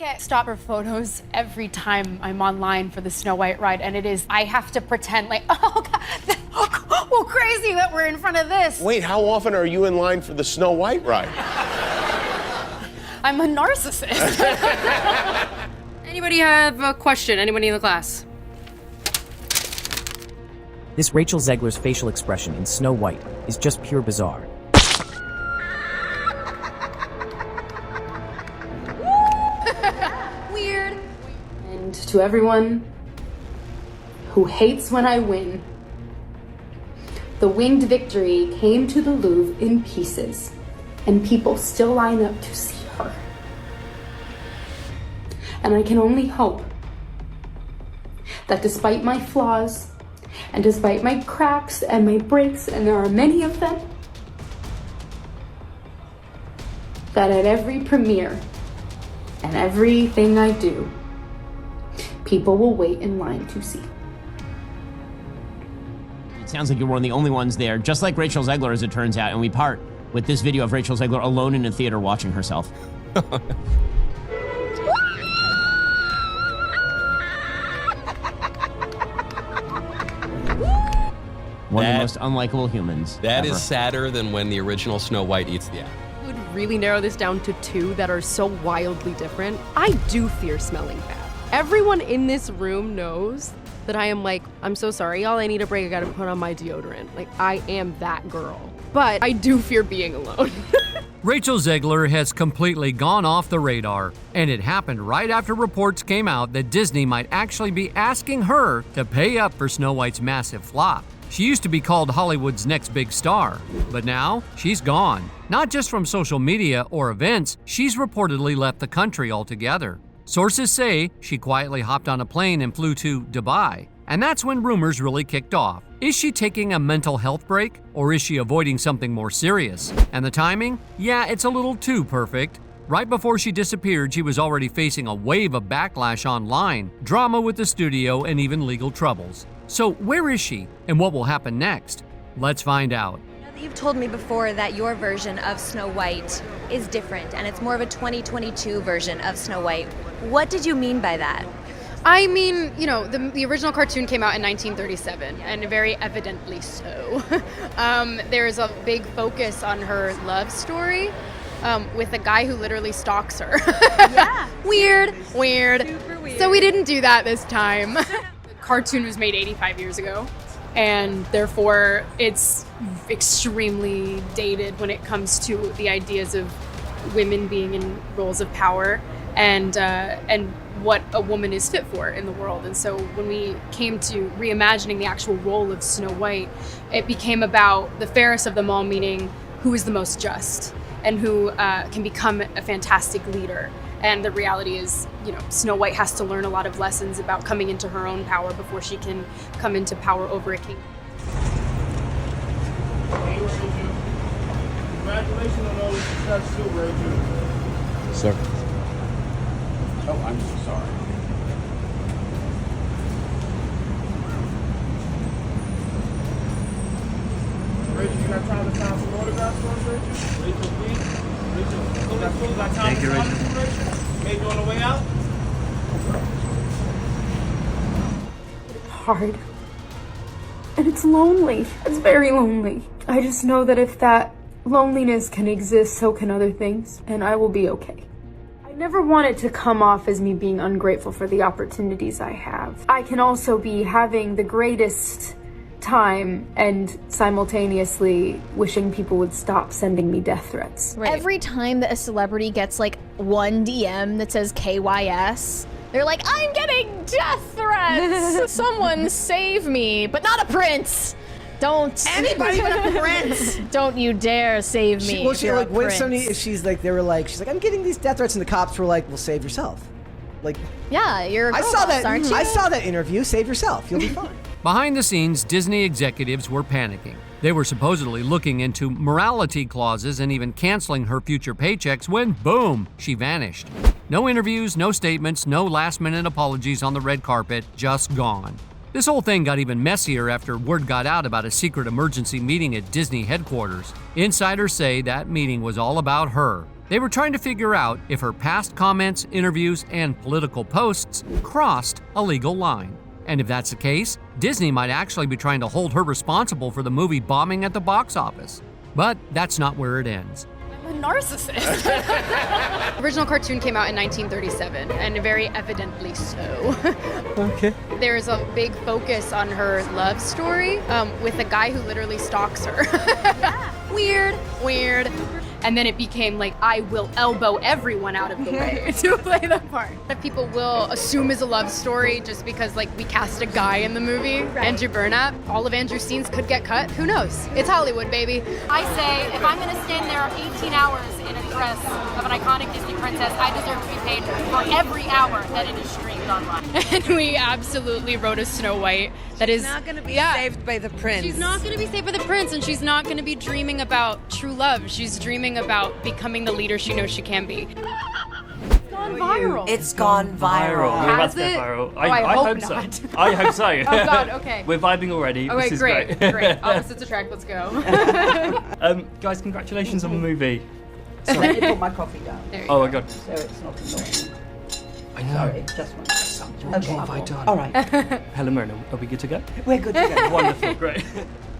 get stopped for photos every time I'm online for the Snow White ride, and I have to pretend like, oh God, well, crazy that we're in front of this. Wait, how often are you in line for the Snow White ride? I'm a narcissist. Anybody have a question? Anybody in the class? This Rachel Zegler's facial expression in Snow White is just pure bizarre. Weird. And to everyone who hates when I win, the winged victory came to the Louvre in pieces, and people still line up to see her. And I can only hope that despite my flaws, and despite my cracks and my breaks, and there are many of them, that at every premiere and everything I do, people will wait in line to see. It sounds like you're one of the only ones there, just like Rachel Zegler, as it turns out, and we part with this video of Rachel Zegler alone in a theater watching herself. One of the most unlikable humans. That ever. is sadder than when the original Snow White eats the apple. Would really narrow this down to two that are so wildly different. I do fear smelling bad. Everyone in this room knows that I am like, I'm so sorry, all I need a break, I gotta put on my deodorant. Like, I am that girl. But I do fear being alone. Rachel Zegler has completely gone off the radar, and it happened right after reports came out that Disney might actually be asking her to pay up for Snow White's massive flop. She used to be called Hollywood's next big star, but now she's gone. Not just from social media or events, she's reportedly left the country altogether. Sources say she quietly hopped on a plane and flew to Dubai, and that's when rumors really kicked off. Is she taking a mental health break, or is she avoiding something more serious? And the timing? Yeah, it's a little too perfect. Right before she disappeared, she was already facing a wave of backlash online, drama with the studio, and even legal troubles. So where is she, and what will happen next? Let's find out. You've told me before that your version of Snow White is different, and it's more of a 2022 version of Snow White. What did you mean by that? I mean, you know, the original cartoon came out in 1937, and very evidently so. There's a big focus on her love story with a guy who literally stalks her. Yeah. Weird. Super weird. So we didn't do that this time. The cartoon was made 85 years ago, and therefore it's extremely dated when it comes to the ideas of women being in roles of power and what a woman is fit for in the world. And so when we came to reimagining the actual role of Snow White, it became about the fairest of them all, meaning who is the most just and who can become a fantastic leader. And the reality is, you know, Snow White has to learn a lot of lessons about coming into her own power before she can come into power over a king. Congratulations on all the success too, Rachel. Sir. Oh, I'm so sorry. Rachel, you got time to sign some autographs for us, Rachel? Rachel, please. Rachel, you got time to sign some, Rachel? Maybe on the way out? Hard. And it's lonely. It's very lonely. I just know that if that loneliness can exist, so can other things, and I will be okay. I never want it to come off as me being ungrateful for the opportunities I have. I can also be having the greatest time and simultaneously wishing people would stop sending me death threats. Right. Every time that a celebrity gets like one DM that says KYS, they're like, I'm getting death threats! Someone save me, but not a prince! Don't anybody but a prince. Don't you dare save me. She like when somebody, she's like, I'm getting these death threats, and the cops were like, well, save yourself. Like, yeah, you're a girl I saw boss, that. aren't you? I saw that interview. Save yourself. You'll be fine. Behind the scenes, Disney executives were panicking. They were supposedly looking into morality clauses and even canceling her future paychecks when, boom, she vanished. No interviews, no statements, no last-minute apologies on the red carpet, just gone. This whole thing got even messier after word got out about a secret emergency meeting at Disney headquarters. Insiders say that meeting was all about her. They were trying to figure out if her past comments, interviews, and political posts crossed a legal line. And if that's the case, Disney might actually be trying to hold her responsible for the movie bombing at the box office. But that's not where it ends. I'm a narcissist. The original cartoon came out in 1937, and very evidently so. Okay. There's a big focus on her love story with a guy who literally stalks her. Weird. And then it became like, I will elbow everyone out of the way to play the part. That people will assume is a love story just because like we cast a guy in the movie, Andrew Burnap. All of Andrew's scenes could get cut. Who knows? It's Hollywood, baby. I say, if I'm gonna stand there 18 hours in a dress of an iconic Disney princess, I deserve to be paid for every hour that it is streamed online. And we absolutely wrote a Snow White that is not going to be saved by the prince. She's not going to be saved by the prince, and she's not going to be dreaming about true love. She's dreaming about becoming the leader she knows she can be. Gone viral. It's gone viral. We're about Has to get it? viral. Oh, I hope so. not. I hope so. Oh God, okay. We're vibing already. Okay, This is great. Opposites attract, let's go. Guys, congratulations on the movie. So let me put my coffee down. There you Oh go. my god. So it's not annoying. I know. Sorry, just one. What have I done? All right. Helen Mirren, are we good to go? We're good to go. Wonderful, great.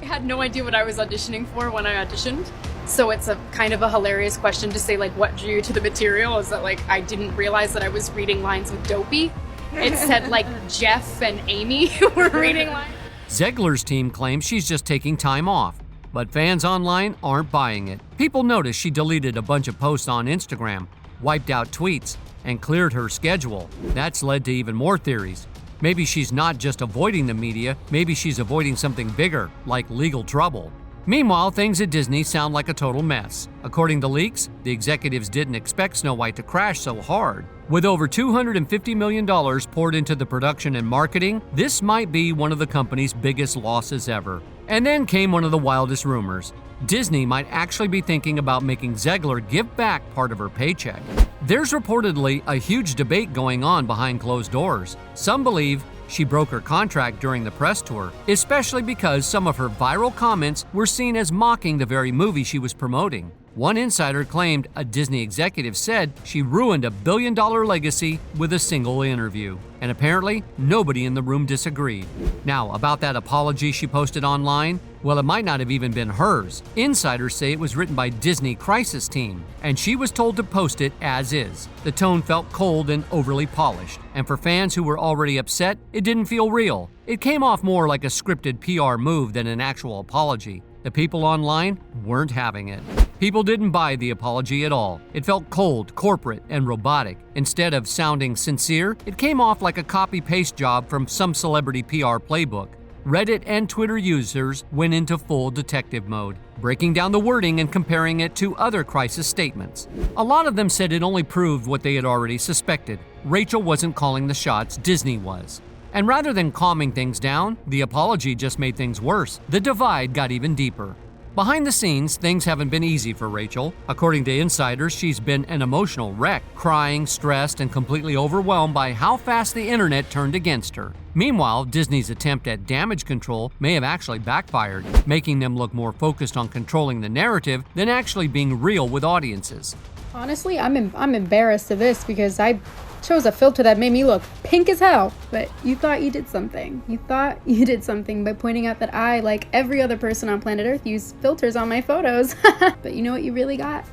I had no idea what I was auditioning for when I auditioned. So it's a kind of a hilarious question to say, like, what drew you to the material? Is that, like, I didn't realize that I was reading lines with Dopey. It said, like, Jeff and Amy were reading lines. Zegler's team claims she's just taking time off, but fans online aren't buying it. People notice she deleted a bunch of posts on Instagram, wiped out tweets, and cleared her schedule. That's led to even more theories. Maybe she's not just avoiding the media, maybe she's avoiding something bigger, like legal trouble. Meanwhile, things at Disney sound like a total mess. According to leaks, the executives didn't expect Snow White to crash so hard. With over $250 million poured into the production and marketing, this might be one of the company's biggest losses ever. And then came one of the wildest rumors. Disney might actually be thinking about making Zegler give back part of her paycheck. There's reportedly a huge debate going on behind closed doors. Some believe she broke her contract during the press tour, especially because some of her viral comments were seen as mocking the very movie she was promoting. One insider claimed a Disney executive said she ruined a billion-dollar legacy with a single interview. And apparently, nobody in the room disagreed. Now, about that apology she posted online, well, it might not have even been hers. Insiders say it was written by Disney Crisis Team, and she was told to post it as is. The tone felt cold and overly polished, and for fans who were already upset, it didn't feel real. It came off more like a scripted PR move than an actual apology. The people online weren't having it. People didn't buy the apology at all. It felt cold, corporate, and robotic. Instead of sounding sincere, it came off like a copy-paste job from some celebrity PR playbook. Reddit and Twitter users went into full detective mode, breaking down the wording and comparing it to other crisis statements. A lot of them said it only proved what they had already suspected. Rachel wasn't calling the shots, Disney was. And rather than calming things down, the apology just made things worse. The divide got even deeper. Behind the scenes, things haven't been easy for Rachel. According to insiders, she's been an emotional wreck, crying, stressed, and completely overwhelmed by how fast the internet turned against her. Meanwhile, Disney's attempt at damage control may have actually backfired, making them look more focused on controlling the narrative than actually being real with audiences. Honestly, I'm embarrassed of this because I chose a filter that made me look pink as hell. But you thought you did something. You thought you did something by pointing out that I, like every other person on planet Earth, use filters on my photos. But you know what you really got?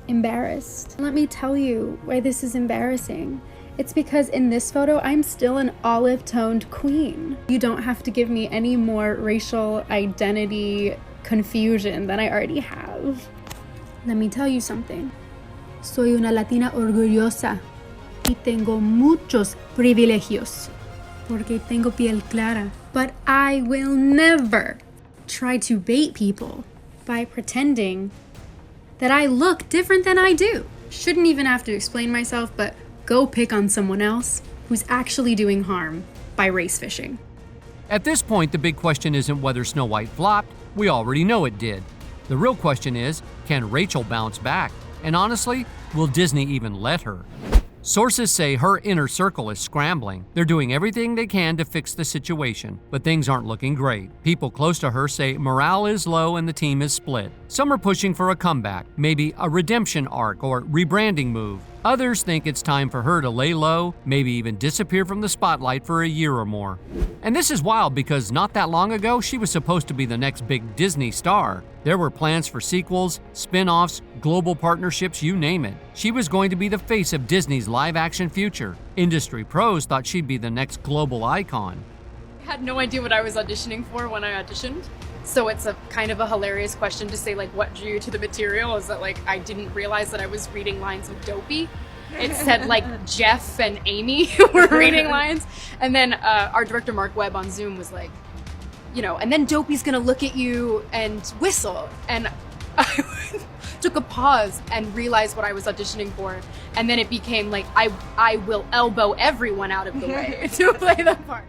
Embarrassed. Let me tell you why this is embarrassing. It's because in this photo, I'm still an olive-toned queen. You don't have to give me any more racial identity confusion than I already have. Let me tell you something. Soy una latina orgullosa. Y tengo muchos privilegios, porque tengo piel clara. But I will never try to bait people by pretending that I look different than I do. Shouldn't even have to explain myself, but go pick on someone else who's actually doing harm by race fishing. At this point, the big question isn't whether Snow White flopped. We already know it did. The real question is, can Rachel bounce back? And honestly, will Disney even let her? Sources say her inner circle is scrambling. They're doing everything they can to fix the situation, but things aren't looking great. People close to her say morale is low and the team is split. Some are pushing for a comeback, maybe a redemption arc or rebranding move. Others think it's time for her to lay low, maybe even disappear from the spotlight for a year or more. And this is wild because not that long ago, she was supposed to be the next big Disney star. There were plans for sequels, spin-offs, global partnerships, you name it. She was going to be the face of Disney's live-action future. Industry pros thought she'd be the next global icon. I had no idea what I was auditioning for when I auditioned. So it's a kind of a hilarious question to say, like, what drew you to the material? Is that, like, I didn't realize that I was reading lines of Dopey. It said, like, Jeff and Amy were reading lines. And then our director, Mark Webb, on Zoom was like, you know, and then Dopey's gonna look at you and whistle. And I took a pause and realized what I was auditioning for. And then it became like, I will elbow everyone out of the way to play the part.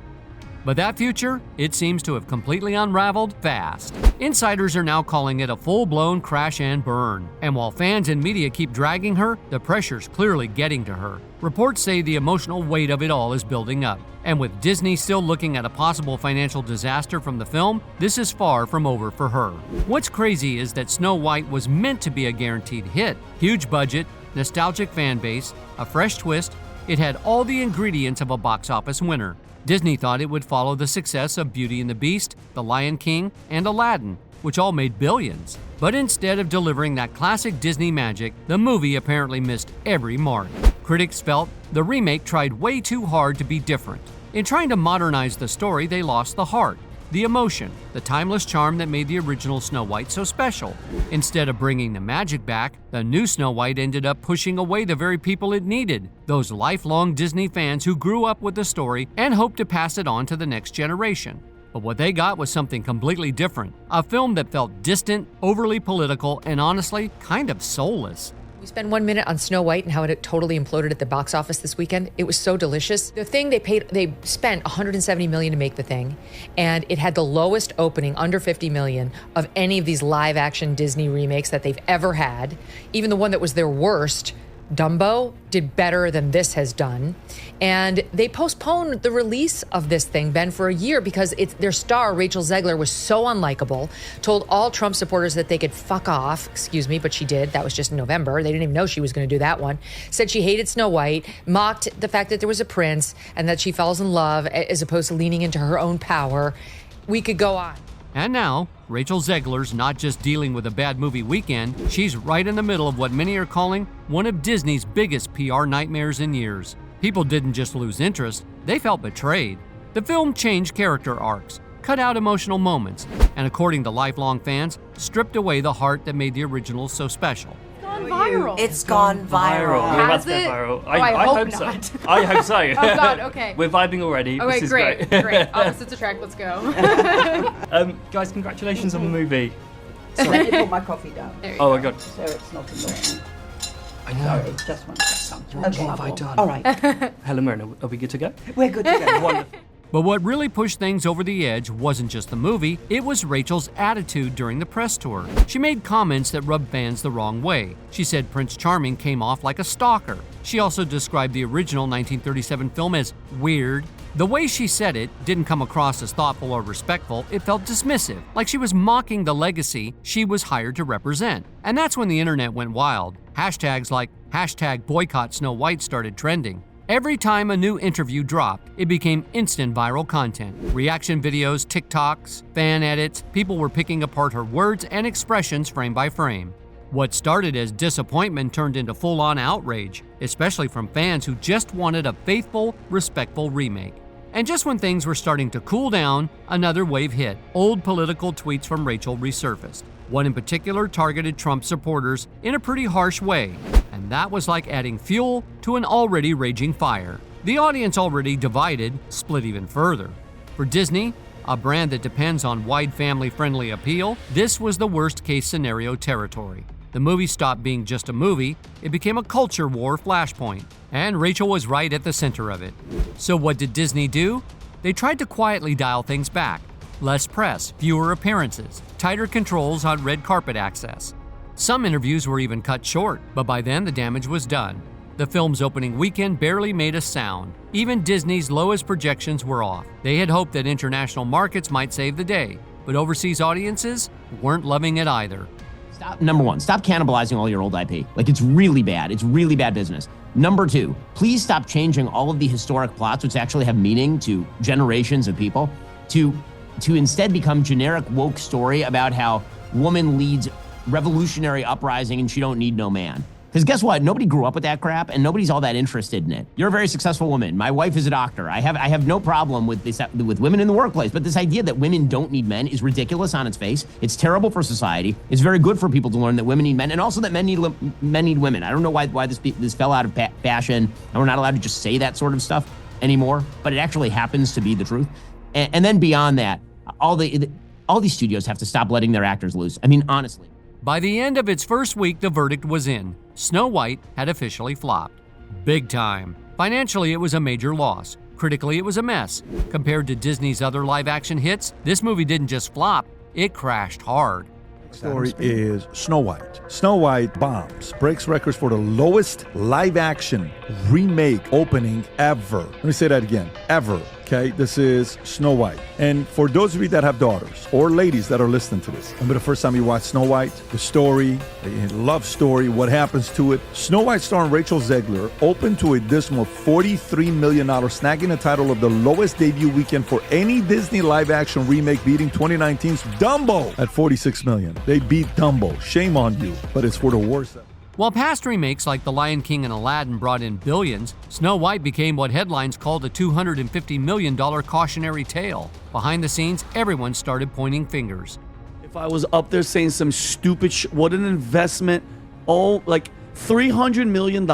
But that future, it seems to have completely unraveled fast. Insiders are now calling it a full-blown crash and burn. And while fans and media keep dragging her, the pressure's clearly getting to her. Reports say the emotional weight of it all is building up. And with Disney still looking at a possible financial disaster from the film, this is far from over for her. What's crazy is that Snow White was meant to be a guaranteed hit. Huge budget, nostalgic fan base, a fresh twist. It had all the ingredients of a box office winner. Disney thought it would follow the success of Beauty and the Beast, The Lion King, and Aladdin, which all made billions. But instead of delivering that classic Disney magic, the movie apparently missed every mark. Critics felt the remake tried way too hard to be different. In trying to modernize the story, they lost the heart, the emotion, the timeless charm that made the original Snow White so special. Instead of bringing the magic back, the new Snow White ended up pushing away the very people it needed, those lifelong Disney fans who grew up with the story and hoped to pass it on to the next generation. But what they got was something completely different, a film that felt distant, overly political, and honestly, kind of soulless. We spent 1 minute on Snow White and how it totally imploded at the box office this weekend. It was so delicious. The thing they spent $170 million to make the thing, and it had the lowest opening, under $50 million, of any of these live action Disney remakes that they've ever had. Even the one that was their worst, Dumbo, did better than this has done. And they postponed the release of this thing, Ben, for a year because their star, Rachel Zegler, was so unlikable, told all Trump supporters that they could fuck off, excuse me, but she did. That was just in November. They didn't even know she was going to do that one. Said she hated Snow White, mocked the fact that there was a prince and that she falls in love as opposed to leaning into her own power. We could go on. And now, Rachel Zegler's not just dealing with a bad movie weekend, she's right in the middle of what many are calling one of Disney's biggest PR nightmares in years. People didn't just lose interest, they felt betrayed. The film changed character arcs, cut out emotional moments, and according to lifelong fans, stripped away the heart that made the original so special. Viral. It's gone viral. We're about Has to go it? viral. Oh, I hope so. not. I hope so. Oh God, okay. We're vibing already. Okay, this is great. great. Opposites attract, let's go. Guys, congratulations on the movie. Let me put my coffee down. Oh my God. So it's not annoying. I know. Sorry, just one second. What have I done? All right. Helen Mirren, are we good to go? We're good to go. Wonderful. But what really pushed things over the edge wasn't just the movie, it was Rachel's attitude during the press tour. She made comments that rubbed fans the wrong way. She said Prince Charming came off like a stalker. She also described the original 1937 film as weird. The way she said it didn't come across as thoughtful or respectful, it felt dismissive, like she was mocking the legacy she was hired to represent. And that's when the internet went wild. Hashtags like #boycott Snow White started trending. Every time a new interview dropped, it became instant viral content. Reaction videos, TikToks, fan edits, people were picking apart her words and expressions frame by frame. What started as disappointment turned into full-on outrage, especially from fans who just wanted a faithful, respectful remake. And just when things were starting to cool down, another wave hit. Old political tweets from Rachel resurfaced. One in particular targeted Trump supporters in a pretty harsh way, and that was like adding fuel to an already raging fire. The audience, already divided, split even further. For Disney, a brand that depends on wide family-friendly appeal, this was the worst-case scenario territory. The movie stopped being just a movie, it became a culture war flashpoint, and Rachel was right at the center of it. So what did Disney do? They tried to quietly dial things back. Less press, fewer appearances, tighter controls on red carpet access. Some interviews were even cut short, but by then the damage was done. The film's opening weekend barely made a sound. Even Disney's lowest projections were off. They had hoped that international markets might save the day, but overseas audiences weren't loving it either. Number one, stop cannibalizing all your old IP. Like, it's really bad. It's really bad business. Number two, please stop changing all of the historic plots, which actually have meaning to generations of people, to instead become generic woke story about how woman leads revolutionary uprising and she don't need no man. Because guess what? Nobody grew up with that crap, and nobody's all that interested in it. You're a very successful woman. My wife is a doctor. I have no problem with this, with women in the workplace, but this idea that women don't need men is ridiculous on its face. It's terrible for society. It's very good for people to learn that women need men, and also that men need women. I don't know why this fell out of fashion, and we're not allowed to just say that sort of stuff anymore, but it actually happens to be the truth. And then beyond that, all these studios have to stop letting their actors loose. I mean, honestly. By the end of its first week, the verdict was in. Snow White had officially flopped. Big time. Financially, it was a major loss. Critically, it was a mess. Compared to Disney's other live-action hits, this movie didn't just flop, it crashed hard. The story is Snow White. Snow White bombs, breaks records for the lowest live-action remake opening ever. Let me say that again, ever. Okay, this is Snow White. And for those of you that have daughters or ladies that are listening to this, remember the first time you watched Snow White, the story, the love story, what happens to it. Snow White starring Rachel Zegler opened to a dismal $43 million, snagging the title of the lowest debut weekend for any Disney live-action remake, beating 2019's Dumbo at $46 million. They beat Dumbo. Shame on you, but it's for the worst. While past remakes like The Lion King and Aladdin brought in billions, Snow White became what headlines called a $250 million cautionary tale. Behind the scenes, everyone started pointing fingers. If I was up there saying some stupid what an investment, like $300 million.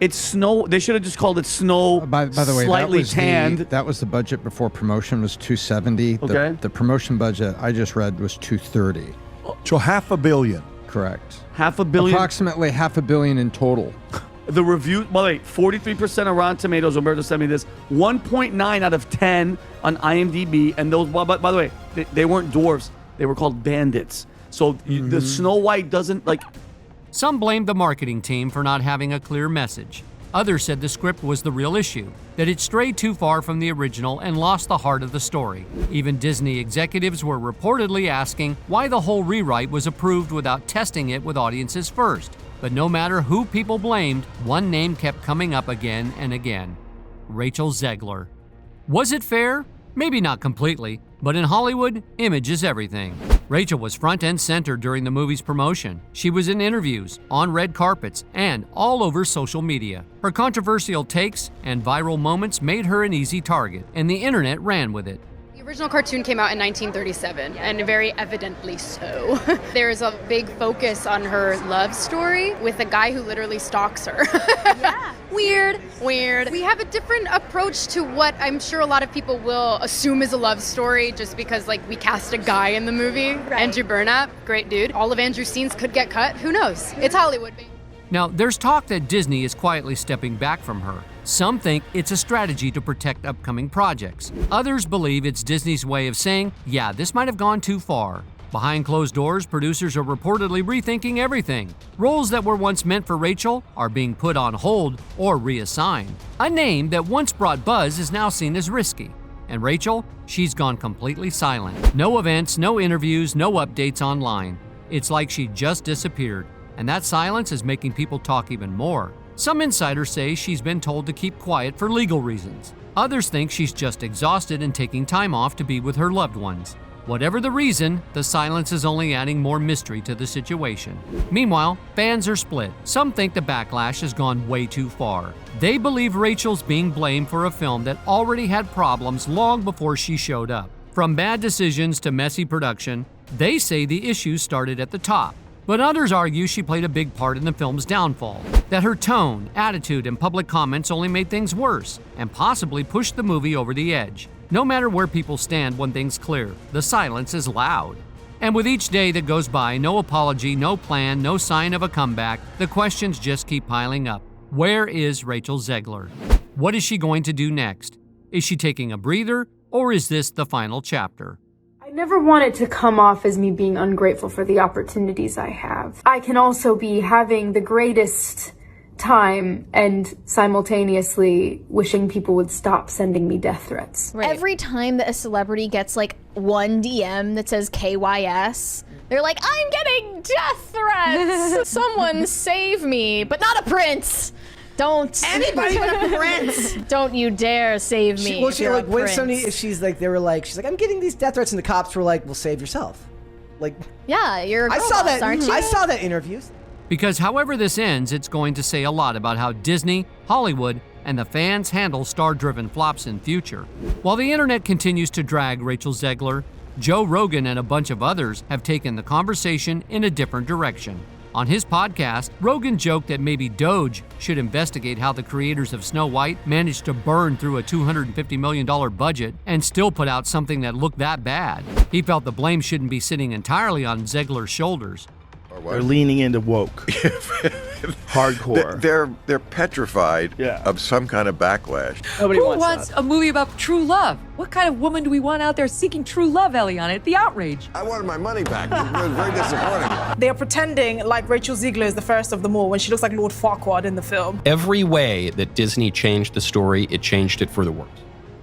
It's Snow, they should have just called it Snow, by the way, slightly tanned. That was the budget before promotion was $270. Okay. The promotion budget I just read was $230. So $500 million. Correct. $500 million? Approximately $500 million in total. The review, by the way, 43% on Rotten Tomatoes. Umberto sent me this. 1.9 out of 10 on IMDb. And those, by the way, they weren't dwarfs. They were called bandits. So the Snow White doesn't, like... Some blamed the marketing team for not having a clear message. Others said the script was the real issue, that it strayed too far from the original and lost the heart of the story. Even Disney executives were reportedly asking why the whole rewrite was approved without testing it with audiences first. But no matter who people blamed, one name kept coming up again and again: Rachel Zegler. Was it fair? Maybe not completely, but in Hollywood, image is everything. Rachel was front and center during the movie's promotion. She was in interviews, on red carpets, and all over social media. Her controversial takes and viral moments made her an easy target, and the internet ran with it. The original cartoon came out in 1937, and very evidently so. There's a big focus on her love story with a guy who literally stalks her. Yeah. Weird. We have a different approach to what I'm sure a lot of people will assume is a love story just because, like, we cast a guy in the movie. Right. Andrew Burnap, great dude. All of Andrew's scenes could get cut. Who knows? It's Hollywood, baby. Now, there's talk that Disney is quietly stepping back from her. Some think it's a strategy to protect upcoming projects. Others believe it's Disney's way of saying, yeah, this might have gone too far. Behind closed doors, producers are reportedly rethinking everything. Roles that were once meant for Rachel are being put on hold or reassigned. A name that once brought buzz is now seen as risky. And Rachel, she's gone completely silent. No events, no interviews, no updates online. It's like she just disappeared. And that silence is making people talk even more. Some insiders say she's been told to keep quiet for legal reasons. Others think she's just exhausted and taking time off to be with her loved ones. Whatever the reason, the silence is only adding more mystery to the situation. Meanwhile, fans are split. Some think the backlash has gone way too far. They believe Rachel's being blamed for a film that already had problems long before she showed up. From bad decisions to messy production, they say the issues started at the top. But others argue she played a big part in the film's downfall, that her tone, attitude, and public comments only made things worse, and possibly pushed the movie over the edge. No matter where people stand, one thing's clear: the silence is loud. And with each day that goes by, no apology, no plan, no sign of a comeback, the questions just keep piling up. Where is Rachel Zegler? What is she going to do next? Is she taking a breather, or is this the final chapter? I never want it to come off as me being ungrateful for the opportunities I have. I can also be having the greatest time and simultaneously wishing people would stop sending me death threats. Every time that a celebrity gets like one DM that says KYS, they're like, I'm getting death threats. Someone save me, but not a prince. Don't Anybody but a prince. Don't you dare save me. Well, if she you're like a when prince. somebody, she's like, I'm getting these death threats, and the cops were like, well, save yourself. Like, Yeah, you're a I girl saw boss, that. aren't you? I saw that interview. Because however this ends, it's going to say a lot about how Disney, Hollywood, and the fans handle star-driven flops in future. While the internet continues to drag Rachel Zegler, Joe Rogan and a bunch of others have taken the conversation in a different direction. On his podcast, Rogan joked that maybe Doge should investigate how the creators of Snow White managed to burn through a $250 million budget and still put out something that looked that bad. He felt the blame shouldn't be sitting entirely on Zegler's shoulders. They're leaning into woke. Hardcore. They're petrified of some kind of backlash. Nobody Who wants a movie about true love? What kind of woman do we want out there seeking true love, Eliana? It's the outrage. I wanted my money back. It was very disappointing. They are pretending like Rachel Zegler is the first of them all when she looks like Lord Farquaad in the film. Every way that Disney changed the story, it changed it for the worse.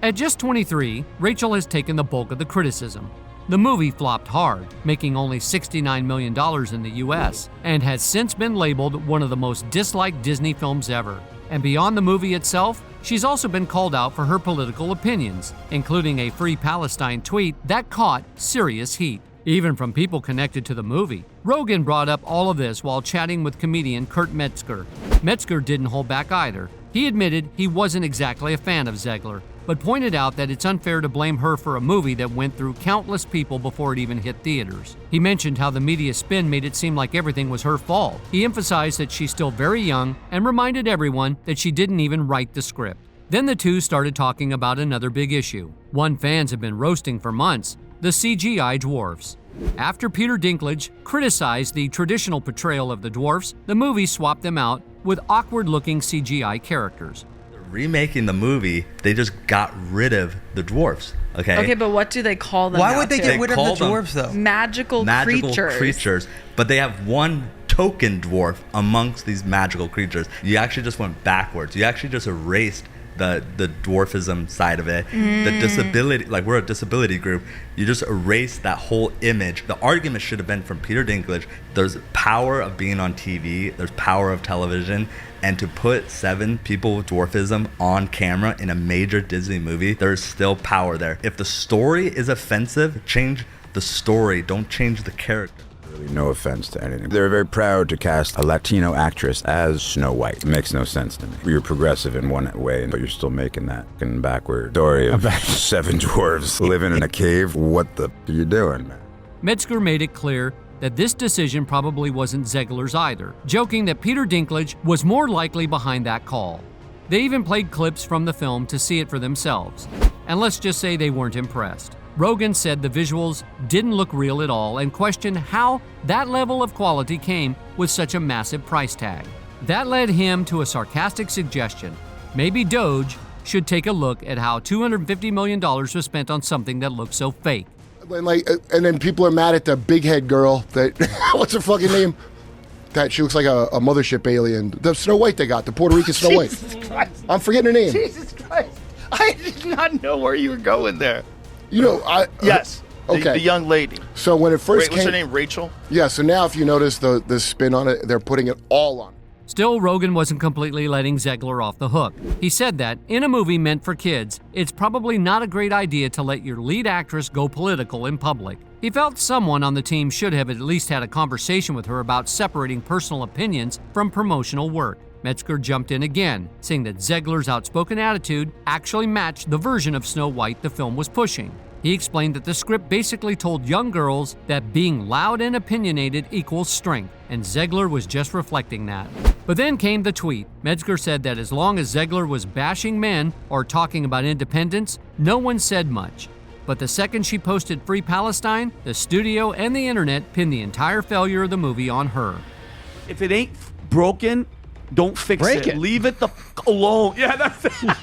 At just 23, Rachel has taken the bulk of the criticism. The movie flopped hard, making only $69 million in the US, and has since been labeled one of the most disliked Disney films ever. And beyond the movie itself, she's also been called out for her political opinions, including a Free Palestine tweet that caught serious heat, even from people connected to the movie. Rogan brought up all of this while chatting with comedian Kurt Metzger. Metzger didn't hold back either. He admitted he wasn't exactly a fan of Zegler, but pointed out that it's unfair to blame her for a movie that went through countless people before it even hit theaters. He mentioned how the media spin made it seem like everything was her fault. He emphasized that she's still very young and reminded everyone that she didn't even write the script. Then the two started talking about another big issue, one fans have been roasting for months: the CGI dwarfs. After Peter Dinklage criticized the traditional portrayal of the dwarfs, the movie swapped them out with awkward-looking CGI characters. Remaking the movie, they just got rid of the dwarfs. Okay, but what do they call them? Why would they get rid of the dwarfs though? Magical creatures. But they have one token dwarf amongst these magical creatures. You actually just went backwards. You actually just erased the dwarfism side of it. The disability, like we're a disability group, you just erase that whole image. The argument should have been from Peter Dinklage, there's power of being on TV, there's power of television, and to put 7 people with dwarfism on camera in a major Disney movie, there's still power there. If the story is offensive, change the story, don't change the character. Really no offense to anything. They're very proud to cast a Latino actress as Snow White. It makes no sense to me. You're progressive in one way, but you're still making that backward story of 7 dwarves living in a cave. What the are you doing, man? Metzger made it clear that this decision probably wasn't Zegler's either, joking that Peter Dinklage was more likely behind that call. They even played clips from the film to see it for themselves. And let's just say they weren't impressed. Rogan said the visuals didn't look real at all and questioned how that level of quality came with such a massive price tag. That led him to a sarcastic suggestion. Maybe Doge should take a look at how $250 million was spent on something that looked so fake. And then people are mad at the big head girl that, what's her fucking name? That she looks like a mothership alien. The Snow White they got, the Puerto Rican Snow White. Jesus Christ. I'm forgetting her name. Jesus Christ. I did not know where you were going there. You know, yes. Okay. The young lady. So when it first What's her name? Rachel? Yeah, so now if you notice the spin on it, they're putting it all on. Still, Rogan wasn't completely letting Zegler off the hook. He said that, in a movie meant for kids, it's probably not a great idea to let your lead actress go political in public. He felt someone on the team should have at least had a conversation with her about separating personal opinions from promotional work. Metzger jumped in again, saying that Zegler's outspoken attitude actually matched the version of Snow White the film was pushing. He explained that the script basically told young girls that being loud and opinionated equals strength, and Zegler was just reflecting that. But then came the tweet. Metzger said that as long as Zegler was bashing men or talking about independence, no one said much. But the second she posted Free Palestine, the studio and the internet pinned the entire failure of the movie on her. If it ain't broken, don't fix it. Leave it the fuck alone. Yeah, that's it.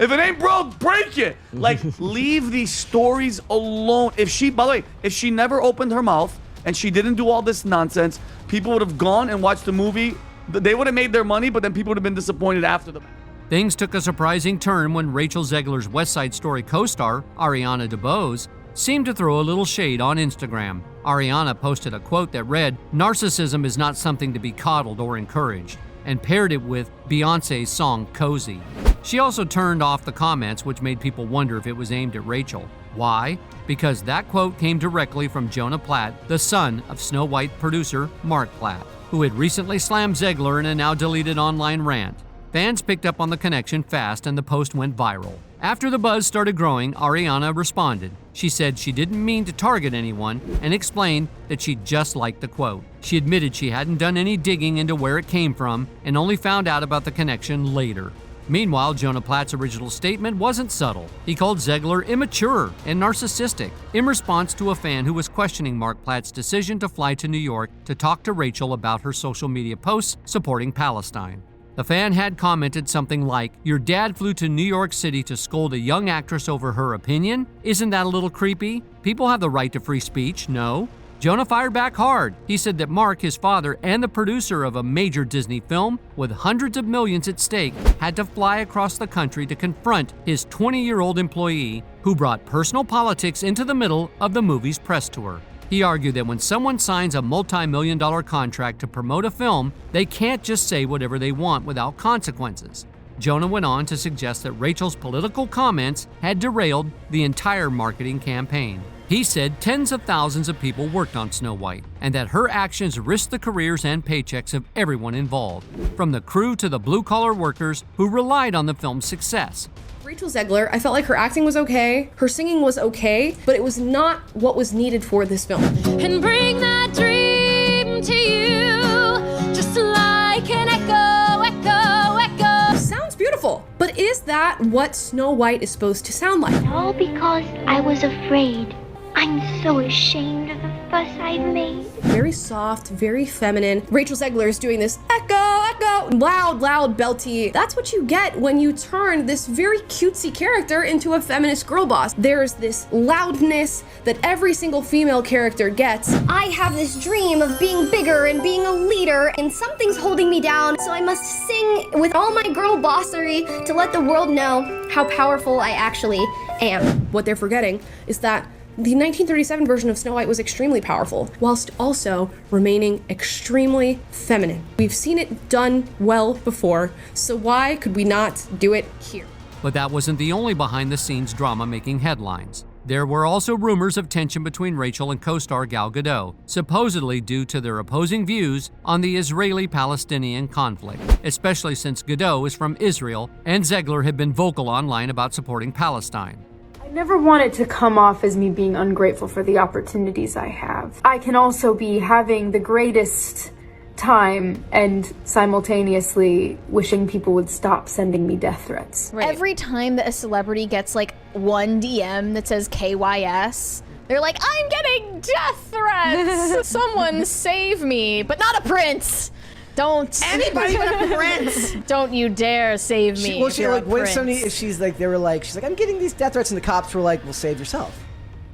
If it ain't broke, break it. Like, leave these stories alone. If she, by the way, if she never opened her mouth and she didn't do all this nonsense, people would have gone and watched the movie They would have made their money, but then people would have been disappointed after the match. Things took a surprising turn when Rachel Zegler's West Side Story co-star, Ariana DeBose, seemed to throw a little shade on Instagram. Ariana posted a quote that read, "Narcissism is not something to be coddled or encouraged," and paired it with Beyoncé's song Cozy. She also turned off the comments, which made people wonder if it was aimed at Rachel. Why? Because that quote came directly from Jonah Platt, the son of Snow White producer Mark Platt, who had recently slammed Zegler in a now-deleted online rant. Fans picked up on the connection fast and the post went viral. After the buzz started growing, Ariana responded. She said she didn't mean to target anyone and explained that she just liked the quote. She admitted she hadn't done any digging into where it came from and only found out about the connection later. Meanwhile, Jonah Platt's original statement wasn't subtle. He called Zegler immature and narcissistic in response to a fan who was questioning Mark Platt's decision to fly to New York to talk to Rachel about her social media posts supporting Palestine. The fan had commented something like, "Your dad flew to New York City to scold a young actress over her opinion? Isn't that a little creepy? People have the right to free speech, no?" Jonah fired back hard. He said that Mark, his father, and the producer of a major Disney film with hundreds of millions at stake, had to fly across the country to confront his 20-year-old employee who brought personal politics into the middle of the movie's press tour. He argued that when someone signs a multi-million-dollar contract to promote a film, they can't just say whatever they want without consequences. Jonah went on to suggest that Rachel's political comments had derailed the entire marketing campaign. He said tens of thousands of people worked on Snow White, and that her actions risked the careers and paychecks of everyone involved, from the crew to the blue-collar workers who relied on the film's success. Rachel Zegler, I felt like her acting was okay, her singing was okay, but it was not what was needed for this film. And bring that dream to you, just like an echo, echo, echo. Sounds beautiful, but is that what Snow White is supposed to sound like? All because I was afraid. I'm so ashamed of the fuss I've made. Very soft, very feminine. Rachel Zegler is doing this echo, echo, loud, loud, belty. That's what you get when you turn this very cutesy character into a feminist girl boss. There's this loudness that every single female character gets. I have this dream of being bigger and being a leader, and something's holding me down, so I must sing with all my girl bossery to let the world know how powerful I actually am. What they're forgetting is that the 1937 version of Snow White was extremely powerful, whilst also remaining extremely feminine. We've seen it done well before, so why could we not do it here? But that wasn't the only behind-the-scenes drama making headlines. There were also rumors of tension between Rachel and co-star Gal Gadot, supposedly due to their opposing views on the Israeli-Palestinian conflict, especially since Gadot is from Israel and Zegler had been vocal online about supporting Palestine. I never want it to come off as me being ungrateful for the opportunities I have. I can also be having the greatest time and simultaneously wishing people would stop sending me death threats. Right. Every time that a celebrity gets like one DM that says KYS, they're like, I'm getting death threats. Someone save me, but not a prince. Don't anybody but a prince. Don't you dare save me. Well, she like when somebody, she's like, I'm getting these death threats, and the cops were like, well, save yourself.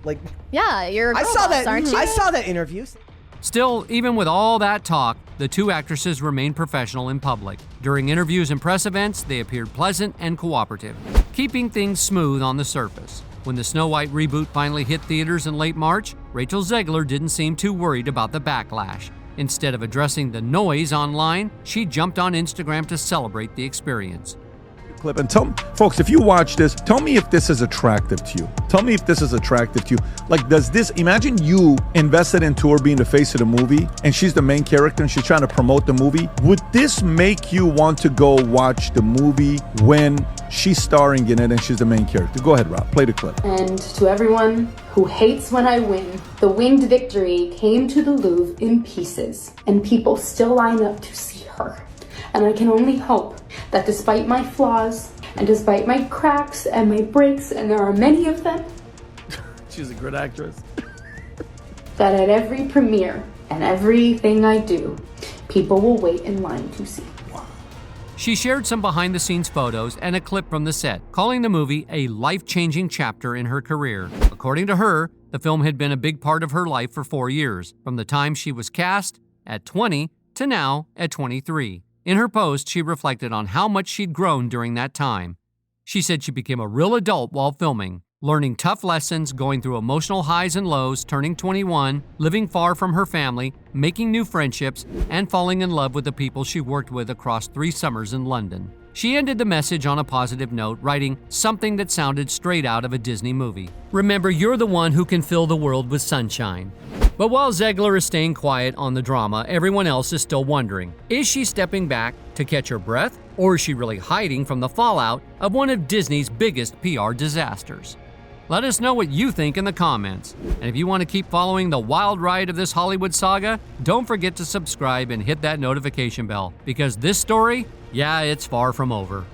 Like, yeah, you're a girl boss, aren't you? I saw that interview. Still, even with all that talk, the two actresses remained professional in public. During interviews and press events, they appeared pleasant and cooperative, keeping things smooth on the surface. When the Snow White reboot finally hit theaters in late March, Rachel Zegler didn't seem too worried about the backlash. Instead of addressing the noise online, she jumped on Instagram to celebrate the experience. Clip and tell folks, if you watch this, tell me if this is attractive to you. Tell me if this is attractive to you. Like, does this, imagine you invested into her being the face of the movie and she's the main character and she's trying to promote the movie. Would this make you want to go watch the movie when she's starring in it and she's the main character? Go ahead, Rob, play the clip. And to everyone who hates when I win, the winged victory came to the Louvre in pieces, and people still line up to see her. And I can only hope that despite my flaws, and despite my cracks and my breaks, and there are many of them, she's a good actress, that at every premiere and everything I do, people will wait in line to see. She shared some behind-the-scenes photos and a clip from the set, calling the movie a life-changing chapter in her career. According to her, the film had been a big part of her life for 4 years, from the time she was cast at 20 to now at 23. In her post, she reflected on how much she'd grown during that time. She said she became a real adult while filming, learning tough lessons, going through emotional highs and lows, turning 21, living far from her family, making new friendships, and falling in love with the people she worked with across 3 summers in London. She ended the message on a positive note, writing something that sounded straight out of a Disney movie. Remember, you're the one who can fill the world with sunshine. But while Zegler is staying quiet on the drama, everyone else is still wondering, is she stepping back to catch her breath, or is she really hiding from the fallout of one of Disney's biggest PR disasters? Let us know what you think in the comments. And if you want to keep following the wild ride of this Hollywood saga, don't forget to subscribe and hit that notification bell, because this story, yeah, it's far from over.